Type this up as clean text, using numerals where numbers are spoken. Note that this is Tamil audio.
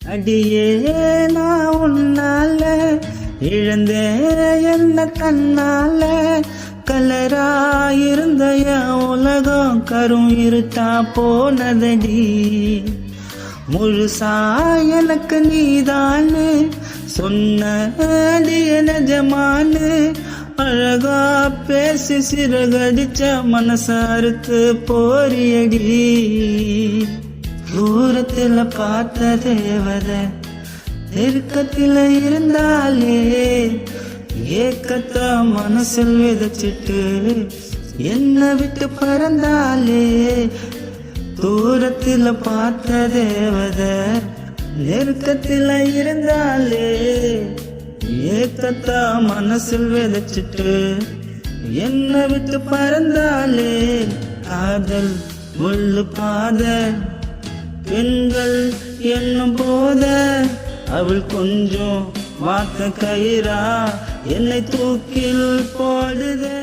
அடியே நான் உன்னால இழந்தே என்ன தன்னால கலராயிருந்த என் உலகம் கரும் இருட்டா போனதடி முழுசா எனக்கு நீதான்னு சொன்னடி நிஜமானு அழகா பேசி சிறகடிச்ச மனசாருக்கு போரியடி தூரத்துல பார்த்த தேவதை நெருக்கத்துல இருந்தாலே ஏக்கத்தா மனசில் விதைச்சிட்டு என்ன விட்டு பறந்தாலே தூரத்துல பார்த்த தேவதை நெருக்கத்துல இருந்தாலே ஏக்கத்தா மனசில் விதைச்சிட்டு என்ன விட்டு பறந்தாலே காதல் முள்ளு பாத பெண்கள் என்னும் போத அவள் கொஞ்சம் வாக்க கயிறா என்னை தூக்கில் போடுதே.